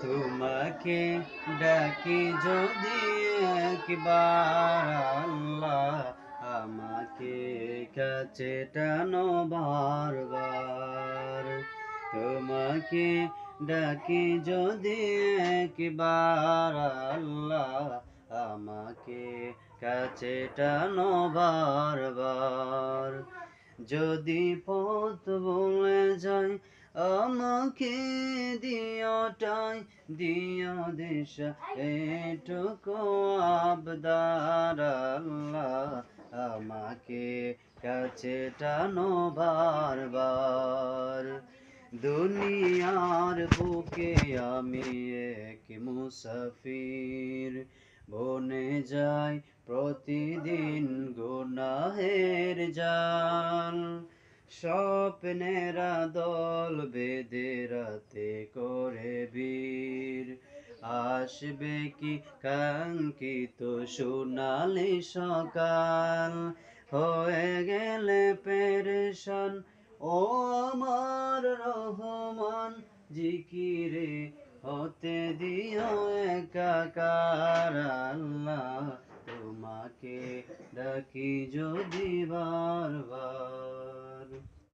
তোমাকে ডাকি যদি একবার আল্লাহ, আমাকে কাছে টানো বারবার। তোমাকে ডাকি যদি একবার আল্লাহ, আমাকে কাছে টানো বারবার। যদি পথ ভুলে যাই আমাকে দিও ঠাই, দিও দিশা এটুকু আবদার আল্লাহ, আমাকে কাছে টানো বারবার। দুনিয়ার বুকে আমি এক মুসাফির, বনে যাই প্রতিদিন গুনাহের জাল। স্বপ্নেরা দল বেঁধে রাতে করে বীর, আসবে কি কাঙ্ক্ষিত সোনালি সকাল। হয়ে গেলে পেরেশান ও আমার রহমান, জিকিরে হতে দিও একাকার আল্লাহ, তোমাকে ডাকি যদি বারবার।